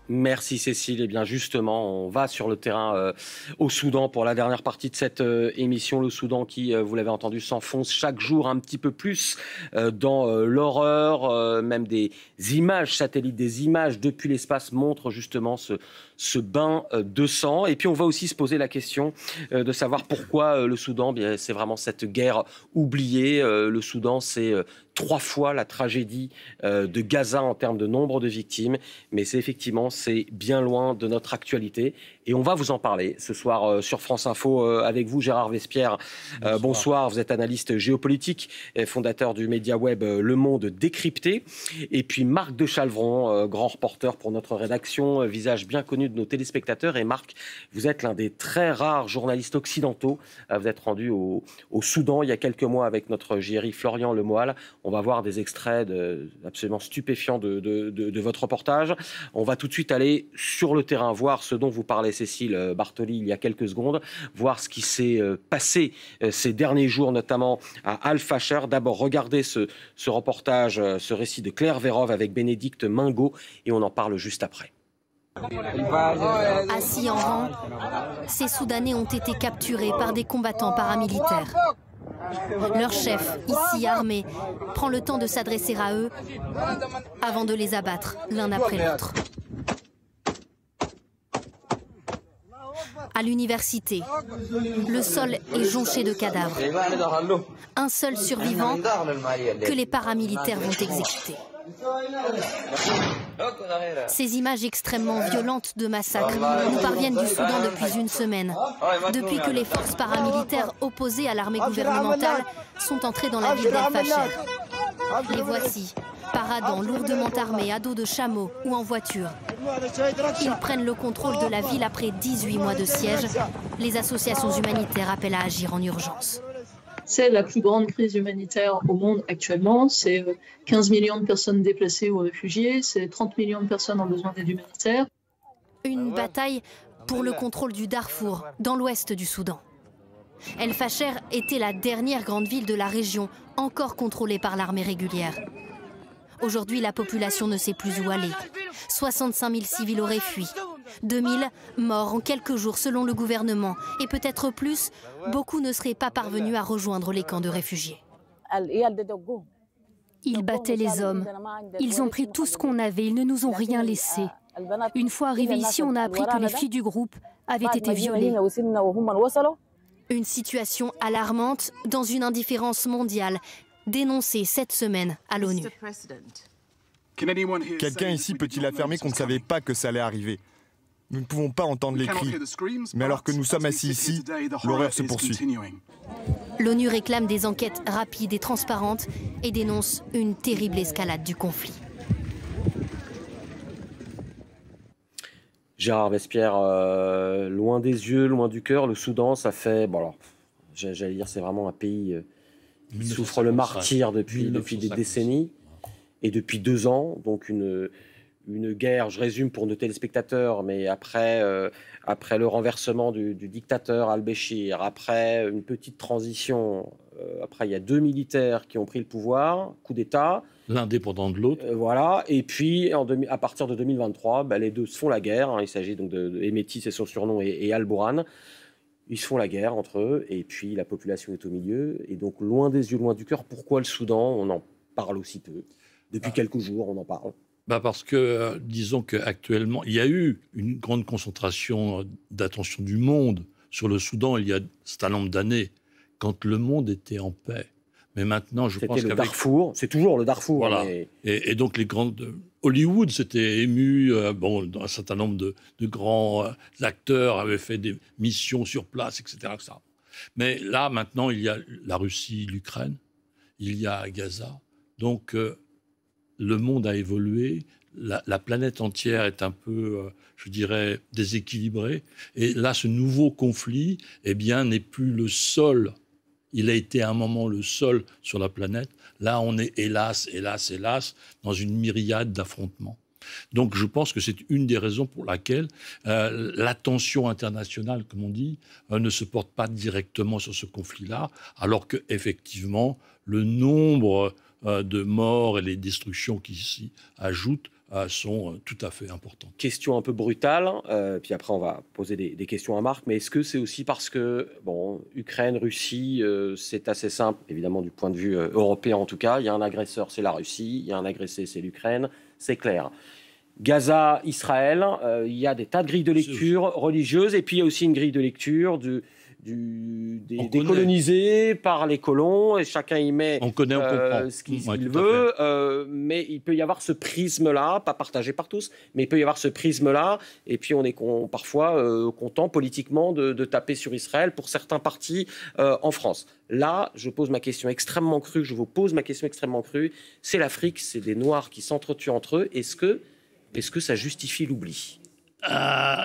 Merci Cécile. Eh bien justement, on va sur le terrain au Soudan pour la dernière partie de cette émission. Le Soudan qui, vous l'avez entendu, s'enfonce chaque jour un petit peu plus dans l'horreur. Même des images satellites, des images depuis l'espace montrent justement ce bain de sang. Et puis on va aussi se poser la question de savoir pourquoi le Soudan, bien, c'est vraiment cette guerre oubliée. Le Soudan, c'est 3 fois la tragédie de Gaza en termes de nombre de victimes. Mais c'est bien loin de notre actualité. Et on va vous en parler ce soir sur France Info avec vous, Gérard Vespierre. Bonsoir, vous êtes analyste géopolitique, fondateur du média web Le Monde Décrypté. Et puis Marc de Chalvron, grand reporter pour notre rédaction, visage bien connu de nos téléspectateurs. Et Marc, vous êtes l'un des très rares journalistes occidentaux. Vous êtes rendu au Soudan il y a quelques mois avec notre JRI Florian Lemoyle. On va voir des extraits absolument stupéfiants de votre reportage. On va tout de suite aller sur le terrain, voir ce dont vous parlez, Cécile Bartoli, il y a quelques secondes, voir ce qui s'est passé ces derniers jours, notamment à Al-Fasher. D'abord, regardez ce reportage, ce récit de Claire Vérove avec Bénédicte Mingot, et on en parle juste après. Assis en rang, ces Soudanais ont été capturés par des combattants paramilitaires. Leur chef, ici armé, prend le temps de s'adresser à eux avant de les abattre l'un après l'autre. À l'université, le sol est jonché de cadavres. Un seul survivant que les paramilitaires vont exécuter. Ces images extrêmement violentes de massacres nous parviennent du Soudan depuis une semaine, depuis que les forces paramilitaires opposées à l'armée gouvernementale sont entrées dans la ville d'Al-Fasher. Les voici, paradant lourdement armés à dos de chameaux ou en voiture. Ils prennent le contrôle de la ville après 18 mois de siège. Les associations humanitaires appellent à agir en urgence. C'est la plus grande crise humanitaire au monde actuellement. C'est 15 millions de personnes déplacées ou réfugiées. C'est 30 millions de personnes en besoin d'aide humanitaire. Une bataille pour le contrôle du Darfour, dans l'ouest du Soudan. El-Fasher était la dernière grande ville de la région, encore contrôlée par l'armée régulière. Aujourd'hui, la population ne sait plus où aller. 65 000 civils auraient fui. 2 000 morts en quelques jours selon le gouvernement. Et peut-être plus, beaucoup ne seraient pas parvenus à rejoindre les camps de réfugiés. Ils battaient les hommes. Ils ont pris tout ce qu'on avait. Ils ne nous ont rien laissé. Une fois arrivés ici, on a appris que les filles du groupe avaient été violées. Une situation alarmante dans une indifférence mondiale, dénoncée cette semaine à l'ONU. Quelqu'un ici peut-il affirmer qu'on ne savait pas que ça allait arriver ? Nous ne pouvons pas entendre les cris, mais alors que nous sommes assis ici, l'horreur se poursuit. L'ONU réclame des enquêtes rapides et transparentes et dénonce une terrible escalade du conflit. Gérard Vespierre, loin des yeux, loin du cœur, le Soudan, ça fait... Bon alors, j'allais dire, c'est vraiment un pays qui souffre le martyre depuis des décennies. Et depuis 2 ans, donc une guerre, je résume pour nos téléspectateurs, mais après le renversement du dictateur al-Béchir, après une petite transition, après il y a 2 militaires qui ont pris le pouvoir, coup d'État. L'un dépendant de l'autre. Voilà, et puis à partir de 2023, les deux se font la guerre. Hein, il s'agit donc de Hemeti, c'est son surnom, et Al-Bourhan. Ils se font la guerre entre eux, et puis la population est au milieu. Et donc loin des yeux, loin du cœur, pourquoi le Soudan ? On en parle aussi peu. Depuis quelques jours, on en parle. Parce que, disons qu'actuellement, il y a eu une grande concentration d'attention du monde sur le Soudan il y a un certain nombre d'années, quand le monde était en paix. Mais maintenant, je pense qu'avec... C'était le Darfour, c'est toujours le Darfour. Voilà. Mais... Et donc, les grandes... Hollywood s'était ému, un certain nombre de grands acteurs avaient fait des missions sur place, etc. Mais là, maintenant, il y a la Russie, l'Ukraine, il y a Gaza. Donc... le monde a évolué, la planète entière est un peu, je dirais, déséquilibrée. Et là, ce nouveau conflit, n'est plus le seul. Il a été à un moment le seul sur la planète. Là, on est hélas, dans une myriade d'affrontements. Donc, je pense que c'est une des raisons pour laquelle l'attention internationale, comme on dit, ne se porte pas directement sur ce conflit-là, alors qu'effectivement, le nombre de morts et les destructions qui s'y ajoutent sont tout à fait importantes. Question un peu brutale, puis après on va poser des questions à Marc, mais est-ce que c'est aussi parce que, Ukraine, Russie, c'est assez simple, évidemment du point de vue européen en tout cas, il y a un agresseur, c'est la Russie, il y a un agressé, c'est l'Ukraine, c'est clair. Gaza, Israël, il y a des tas de grilles de lecture religieuses, et puis il y a aussi une grille de lecture des colonisés par les colons, et chacun y met ce qu'il veut, mais il peut y avoir ce prisme-là, pas partagé par tous, mais il peut y avoir ce prisme-là, et puis on est parfois content politiquement de taper sur Israël pour certains partis en France. Là, je vous pose ma question extrêmement crue, c'est l'Afrique, c'est des Noirs qui s'entretuent entre eux, est-ce que ça justifie l'oubli ?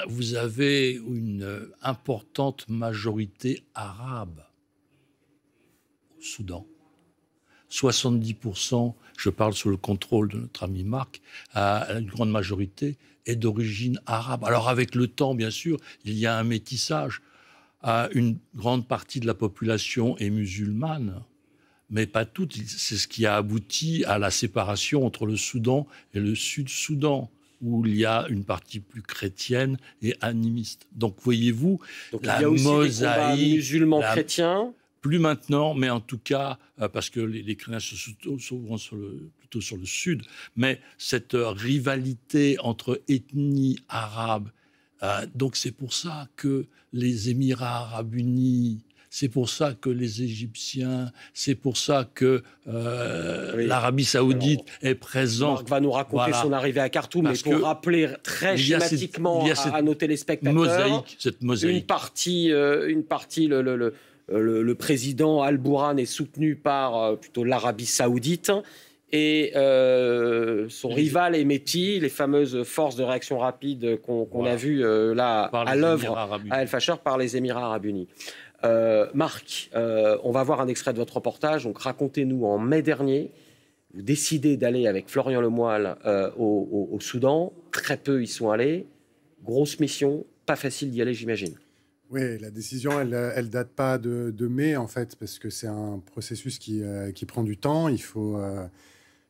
Vous avez une importante majorité arabe au Soudan. 70%, je parle sous le contrôle de notre ami Marc, une grande majorité est d'origine arabe. Alors avec le temps, bien sûr, il y a un métissage. Une grande partie de la population est musulmane, mais pas toute. C'est ce qui a abouti à la séparation entre le Soudan et le Sud-Soudan, où il y a une partie plus chrétienne et animiste. Donc, voyez-vous, la mosaïque musulmans chrétiens. Plus maintenant, mais en tout cas, parce que les chrétiens se souvent plutôt sur le sud, mais cette rivalité entre ethnies arabes, donc c'est pour ça que les Émirats arabes unis, c'est pour ça que les Égyptiens, c'est pour ça que l'Arabie saoudite est présente. Marc va nous raconter son arrivée à Khartoum, mais pour rappeler très schématiquement à nos téléspectateurs, cette mosaïque. Une partie le président Al-Bourhan est soutenu par plutôt l'Arabie saoudite, et son rival Hemeti, les fameuses forces de réaction rapide qu'on a vues là à l'œuvre à El Fasher par les Émirats arabes unis. Marc, on va voir un extrait de votre reportage. Donc, racontez-nous, en mai dernier, vous décidez d'aller avec Florian Lemoyle au Soudan. Très peu y sont allés. Grosse mission, pas facile d'y aller, j'imagine. Oui, la décision, elle date pas de mai, en fait, parce que c'est un processus qui prend du temps. Il faut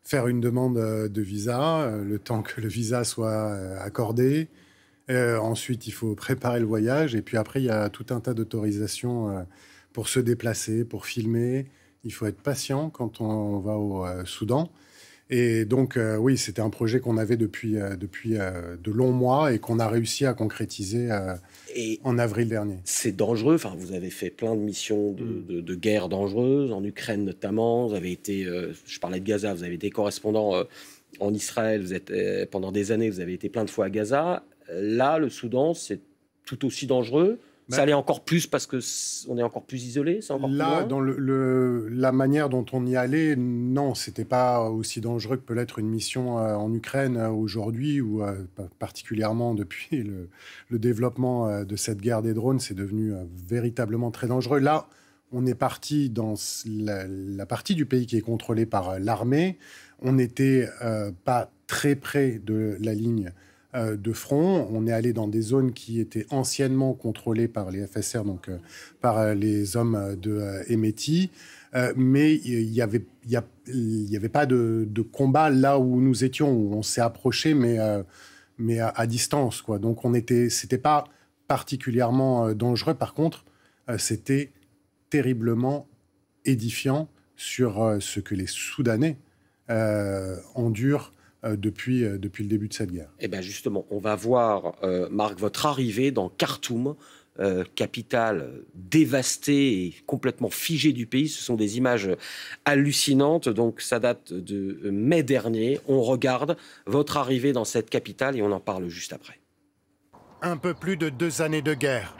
faire une demande de visa, le temps que le visa soit accordé. Ensuite, il faut préparer le voyage. Et puis après, il y a tout un tas d'autorisations pour se déplacer, pour filmer. Il faut être patient quand on va au Soudan. Et donc, oui, c'était un projet qu'on avait depuis de longs mois et qu'on a réussi à concrétiser en avril dernier. C'est dangereux. Enfin, vous avez fait plein de missions de guerre dangereuses, en Ukraine notamment. Vous avez été, je parlais de Gaza, vous avez été correspondant en Israël. Vous êtes, pendant des années, vous avez été plein de fois à Gaza. Là, le Soudan, c'est tout aussi dangereux. Ça allait encore plus parce qu'on est encore plus isolé. C'est encore là, plus dans la manière dont on y allait, non, c'était pas aussi dangereux que peut l'être une mission en Ukraine aujourd'hui, ou particulièrement depuis le développement de cette guerre des drones, c'est devenu véritablement très dangereux. Là, on est parti dans la partie du pays qui est contrôlée par l'armée. On n'était pas très près de la ligne de front. On est allé dans des zones qui étaient anciennement contrôlées par les FSR, donc par les hommes de Hemeti, mais il y avait pas de combat là où nous étions, où on s'est approché, mais à distance, quoi. Donc c'était pas particulièrement dangereux. Par contre, c'était terriblement édifiant sur ce que les Soudanais endurent depuis le début de cette guerre. Eh bien justement, on va voir, Marc, votre arrivée dans Khartoum, capitale dévastée et complètement figée du pays. Ce sont des images hallucinantes, donc ça date de mai dernier. On regarde votre arrivée dans cette capitale et on en parle juste après. Un peu plus de 2 années de guerre.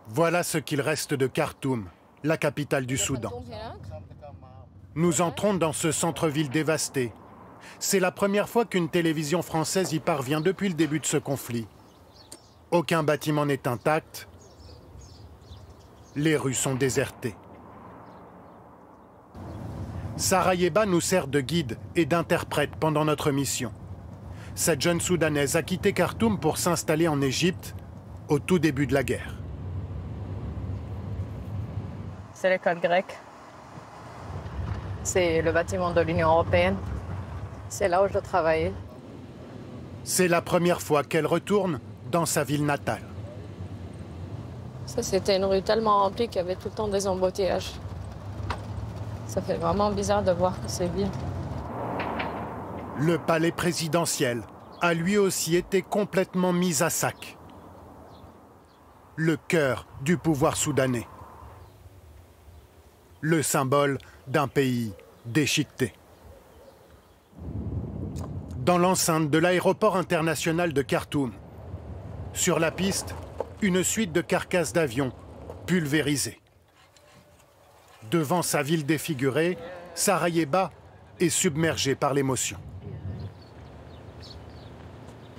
Voilà ce qu'il reste de Khartoum, la capitale du Soudan. Nous entrons dans ce centre-ville dévasté. C'est la première fois qu'une télévision française y parvient depuis le début de ce conflit. Aucun bâtiment n'est intact. Les rues sont désertées. Sarah Yeba nous sert de guide et d'interprète pendant notre mission. Cette jeune Soudanaise a quitté Khartoum pour s'installer en Égypte au tout début de la guerre. C'est le code grec. C'est le bâtiment de l'Union européenne. C'est là où je travaillais. C'est la première fois qu'elle retourne dans sa ville natale. Ça, c'était une rue tellement remplie qu'il y avait tout le temps des embouteillages. Ça fait vraiment bizarre de voir que c'est vide. Le palais présidentiel a lui aussi été complètement mis à sac. Le cœur du pouvoir soudanais. Le symbole d'un pays déchiqueté. Dans l'enceinte de l'aéroport international de Khartoum, sur la piste, une suite de carcasses d'avions pulvérisées. Devant sa ville défigurée, Sarajevo est submergée par l'émotion.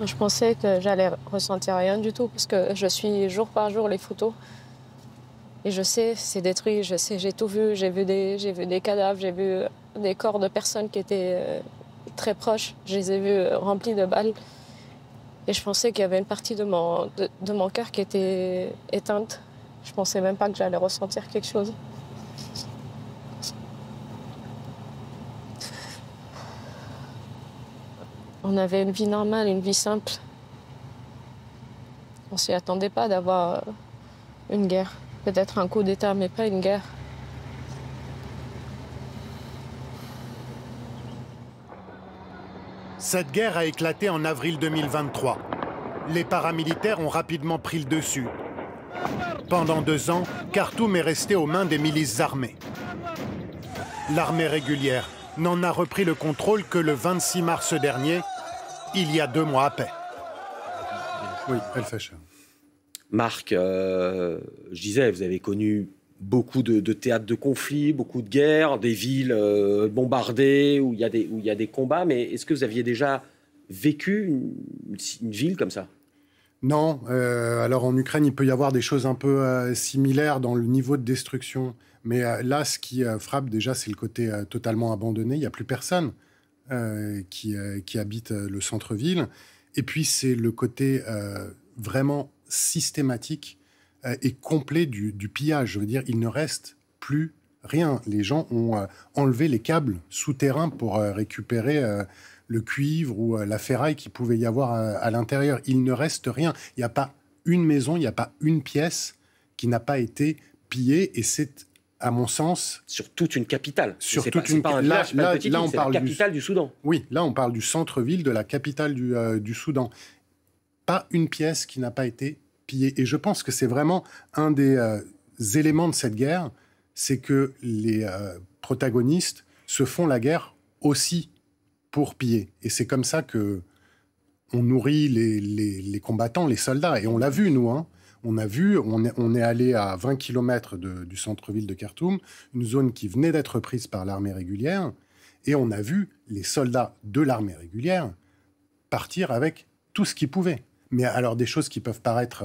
Je pensais que j'allais ressentir rien du tout parce que je suis jour par jour les photos. Et je sais, c'est détruit, je sais, j'ai tout vu. J'ai vu des cadavres, j'ai vu des corps de personnes qui étaient très proches. Je les ai vus remplis de balles. Et je pensais qu'il y avait une partie de mon cœur qui était éteinte. Je pensais même pas que j'allais ressentir quelque chose. On avait une vie normale, une vie simple. On s'y attendait pas d'avoir une guerre. Peut-être un coup d'État, mais pas une guerre. Cette guerre a éclaté en avril 2023. Les paramilitaires ont rapidement pris le dessus. Pendant 2 ans, Khartoum est resté aux mains des milices armées. L'armée régulière n'en a repris le contrôle que le 26 mars dernier, il y a 2 mois à peine. Oui, El-Fasher. Marc, je disais, vous avez connu beaucoup de théâtres de conflits, beaucoup de guerres, des villes bombardées où il y a des combats, mais est-ce que vous aviez déjà vécu une ville comme ça ? Non. Alors en Ukraine, il peut y avoir des choses un peu similaires dans le niveau de destruction. Mais là, ce qui frappe déjà, c'est le côté totalement abandonné. Il n'y a plus personne qui habite le centre-ville. Et puis, c'est le côté vraiment systématique et complet du pillage. Je veux dire, il ne reste plus rien. Les gens ont enlevé les câbles souterrains pour récupérer le cuivre ou la ferraille qu'il pouvait y avoir à l'intérieur. Il ne reste rien. Il n'y a pas une maison, il n'y a pas une pièce qui n'a pas été pillée. Et c'est, à mon sens... Sur toute une capitale. Sur toute une capitale. Là, on parle de la capitale du Soudan. Oui, là, on parle du centre-ville de la capitale du Soudan. Pas une pièce qui n'a pas été pillée. Et je pense que c'est vraiment un des éléments de cette guerre, c'est que les protagonistes se font la guerre aussi pour piller. Et c'est comme ça que on nourrit les combattants, les soldats. Et on l'a vu, nous. Hein. On est allé à 20 km du centre-ville de Khartoum, une zone qui venait d'être prise par l'armée régulière. Et on a vu les soldats de l'armée régulière partir avec tout ce qu'ils pouvaient. Mais alors des choses qui peuvent paraître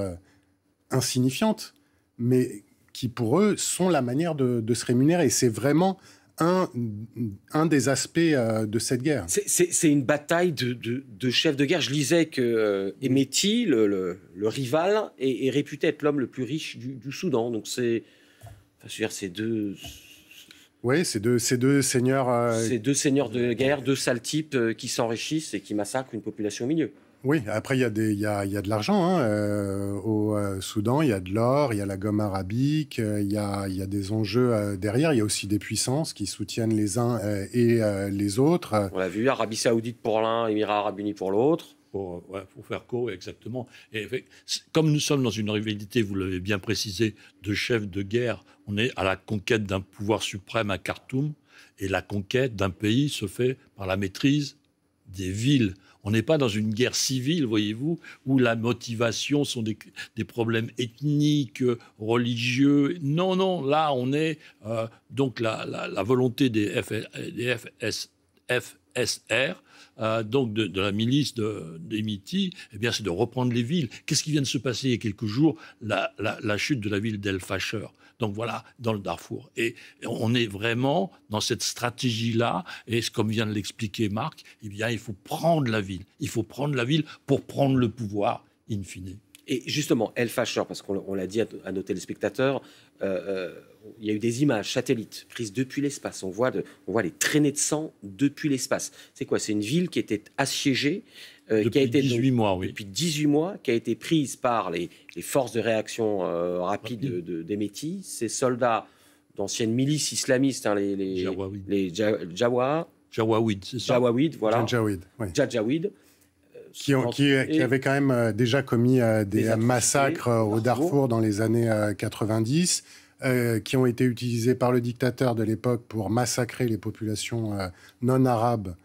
insignifiantes, mais qui pour eux sont la manière de se rémunérer. Et c'est vraiment un des aspects de cette guerre. C'est une bataille de chefs de guerre. Je lisais que Hemeti, le rival, est réputé être l'homme le plus riche du Soudan. Donc c'est deux... Oui, c'est deux seigneurs... C'est 2 seigneurs de guerre, 2 sales types qui s'enrichissent et qui massacrent une population au milieu. Oui, après, il y a de l'argent. Hein. Au Soudan, il y a de l'or, il y a la gomme arabique, il y a des enjeux derrière. Il y a aussi des puissances qui soutiennent les uns et les autres. On l'a vu, Arabie Saoudite pour l'un, Émirats Arabes Unis pour l'autre. Pour faire court, exactement. Et comme nous sommes dans une rivalité, vous l'avez bien précisé, de chefs de guerre, on est à la conquête d'un pouvoir suprême à Khartoum, et la conquête d'un pays se fait par la maîtrise des villes. On n'est pas dans une guerre civile, voyez-vous, où la motivation sont des problèmes ethniques, religieux. Non, non, là, on est... donc la volonté des FSR, donc de la milice d'Hemeti, eh bien, c'est de reprendre les villes. Qu'est-ce qui vient de se passer il y a quelques jours ? La chute de la ville d'El-Fasher. Donc voilà, dans le Darfour. Et on est vraiment dans cette stratégie-là. Et comme vient de l'expliquer Marc, eh bien, il faut prendre la ville. Il faut prendre la ville pour prendre le pouvoir, in fine. Et justement, El Fasher, parce qu'on l'a dit à nos téléspectateurs, il y a eu des images satellites prises depuis l'espace. On voit les traînées de sang depuis l'espace. C'est quoi? C'est une ville qui était assiégée, qui a été 18 mois, oui. Depuis 18 mois, qui a été prise par les forces de réaction rapide des Métis, ces soldats d'anciennes milices islamistes, hein, les Jawahides, c'est ça. Jawahides, voilà. Janjaweed. Qui avaient quand même déjà commis des massacres au Darfour dans les années 90, qui ont été utilisés par le dictateur de l'époque pour massacrer les populations non arabes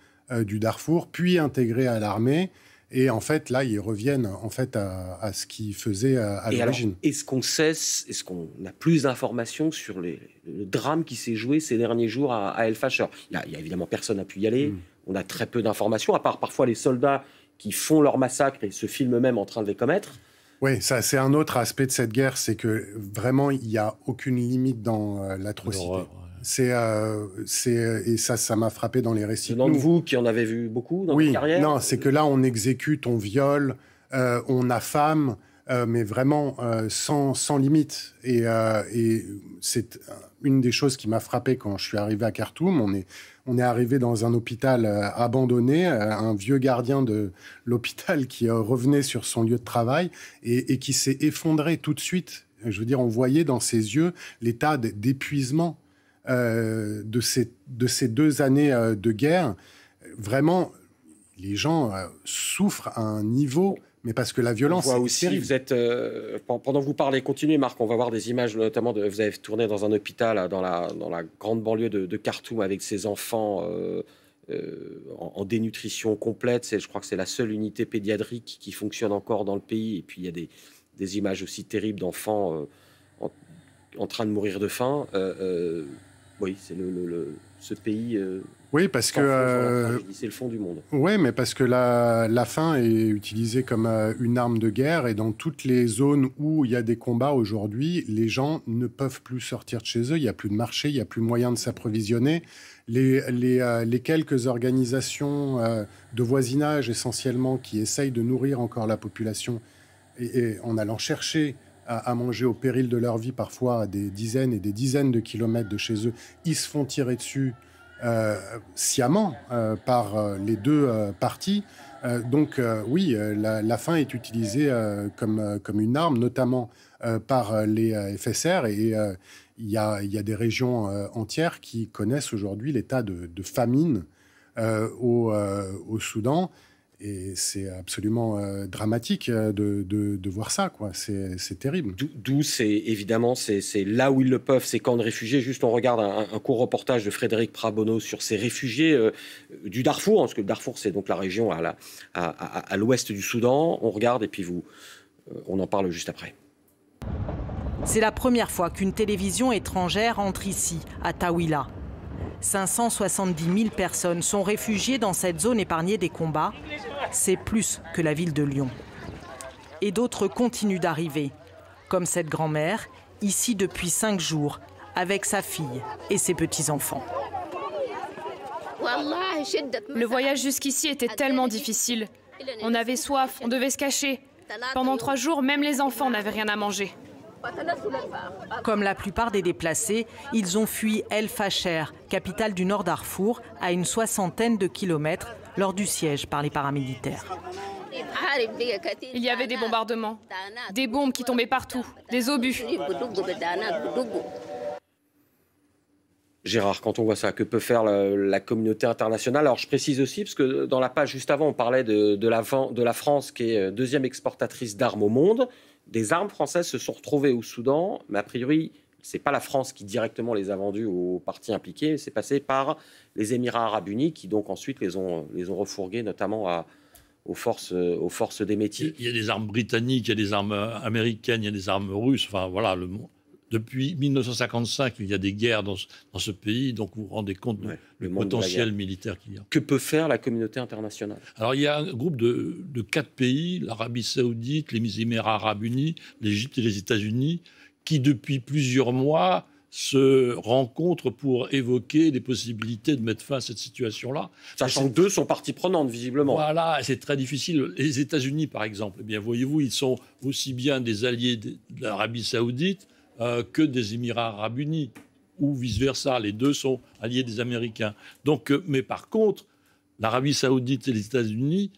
du Darfour, puis intégrés à l'armée. Et en fait, là, ils reviennent en fait à ce qu'ils faisaient à l'origine. Est-ce qu'on a plus d'informations sur le drame qui s'est joué ces derniers jours à El Fasher? Il y a évidemment personne n'a pu y aller. On a très peu d'informations, à part parfois les soldats qui font leur massacre et se filment même en train de les commettre. Oui, ça c'est un autre aspect de cette guerre, c'est que vraiment il n'y a aucune limite dans l'atrocité. Et ça m'a frappé dans les récits. Venant de vous qui en avez vu beaucoup dans votre carrière. Non, c'est que là on exécute, on viole, on affame, mais vraiment sans limite. Et c'est une des choses qui m'a frappé quand je suis arrivé à Khartoum. On est arrivé dans un hôpital abandonné, un vieux gardien de l'hôpital qui revenait sur son lieu de travail et qui s'est effondré tout de suite. Je veux dire, on voyait dans ses yeux l'état d'épuisement de ces 2 années de guerre. Vraiment, les gens souffrent à un niveau... Mais parce que la violence, c'est aussi, terrible. Vous êtes, pendant que vous parlez, continuez Marc, on va voir des images notamment, vous avez tourné dans un hôpital dans la grande banlieue de Khartoum avec ses enfants en dénutrition complète. Je crois que c'est la seule unité pédiatrique qui fonctionne encore dans le pays. Et puis il y a des images aussi terribles d'enfants en train de mourir de faim. Oui, c'est ce pays... oui, parce que... c'est le fond du monde. Oui, mais parce que la faim est utilisée comme une arme de guerre et dans toutes les zones où il y a des combats aujourd'hui, les gens ne peuvent plus sortir de chez eux, il n'y a plus de marché, il n'y a plus moyen de s'approvisionner. Les quelques organisations de voisinage essentiellement qui essayent de nourrir encore la population et en allant chercher à manger au péril de leur vie, parfois à des dizaines et des dizaines de kilomètres de chez eux, ils se font tirer dessus sciemment par les deux parties. Donc oui, la faim est utilisée comme une arme, notamment par les FSR. Et il y a des régions entières qui connaissent aujourd'hui l'état de famine au Soudan. Et c'est absolument dramatique de voir ça, quoi. C'est terrible. D'où évidemment, c'est là où ils le peuvent, ces camps de réfugiés. Juste, on regarde un court reportage de Frédéric Prabono sur ces réfugiés du Darfour, parce que le Darfour, c'est donc la région à l'ouest du Soudan. On regarde et puis on en parle juste après. C'est la première fois qu'une télévision étrangère entre ici, à Taouila. 570 000 personnes sont réfugiées dans cette zone épargnée des combats. C'est plus que la ville de Lyon. Et d'autres continuent d'arriver, comme cette grand-mère, ici depuis 5 jours, avec sa fille et ses petits-enfants. Le voyage jusqu'ici était tellement difficile. On avait soif, on devait se cacher. Pendant 3 jours, même les enfants n'avaient rien à manger. Comme la plupart des déplacés, ils ont fui El Fasher, capitale du Nord Darfour, à une 60aine de kilomètres lors du siège par les paramilitaires. Il y avait des bombardements, des bombes qui tombaient partout, des obus. Gérard, quand on voit ça, que peut faire la communauté internationale? Alors je précise aussi, parce que dans la page juste avant, on parlait de la France qui est deuxième exportatrice d'armes au monde. Des armes françaises se sont retrouvées au Soudan, mais a priori, ce n'est pas la France qui directement les a vendues aux parties impliquées, c'est passé par les Émirats arabes unis qui donc ensuite les ont refourguées, notamment aux forces des Métis. Il y a des armes britanniques, il y a des armes américaines, il y a des armes russes, enfin voilà, le monde. Depuis 1955, il y a des guerres dans ce pays, donc vous vous rendez compte du potentiel militaire qu'il y a. Que peut faire la communauté internationale? Alors il y a un groupe de 4 pays, l'Arabie saoudite, les Émirats arabes unis, l'Égypte et les États-Unis, qui depuis plusieurs mois se rencontrent pour évoquer des possibilités de mettre fin à cette situation-là. Sachant que deux sont parties prenantes, visiblement. Voilà, c'est très difficile. Les États-Unis, par exemple, eh bien, voyez-vous, ils sont aussi bien des alliés de l'Arabie saoudite que des Émirats arabes unis, ou vice-versa. Les deux sont alliés des Américains. Donc, mais par contre, l'Arabie saoudite et les États-Unis,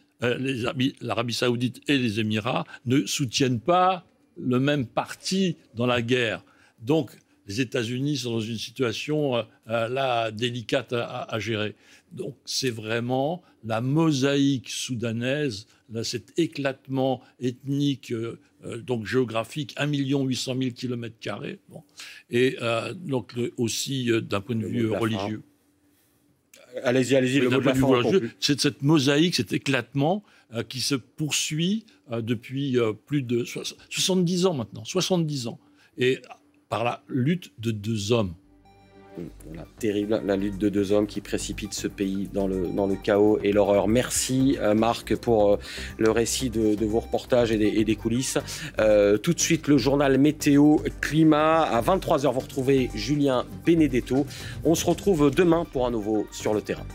l'Arabie saoudite et les Émirats ne soutiennent pas le même parti dans la guerre. Donc, les États-Unis sont dans une situation là délicate à gérer. Donc, c'est vraiment la mosaïque soudanaise, là, cet éclatement ethnique, donc géographique, 1 800 000 km², bon, et donc aussi d'un point de vue religieux. Allez-y, le mot de la fin. C'est cette mosaïque, cet éclatement qui se poursuit depuis plus de 70 ans maintenant, 70 ans. Et par la lutte de deux hommes. Voilà, terrible, la lutte de deux hommes qui précipite ce pays dans le chaos et l'horreur. Merci Marc pour le récit de vos reportages et des coulisses. Tout de suite, le journal Météo Climat. À 23h, vous retrouvez Julien Benedetto. On se retrouve demain pour un nouveau Sur le terrain.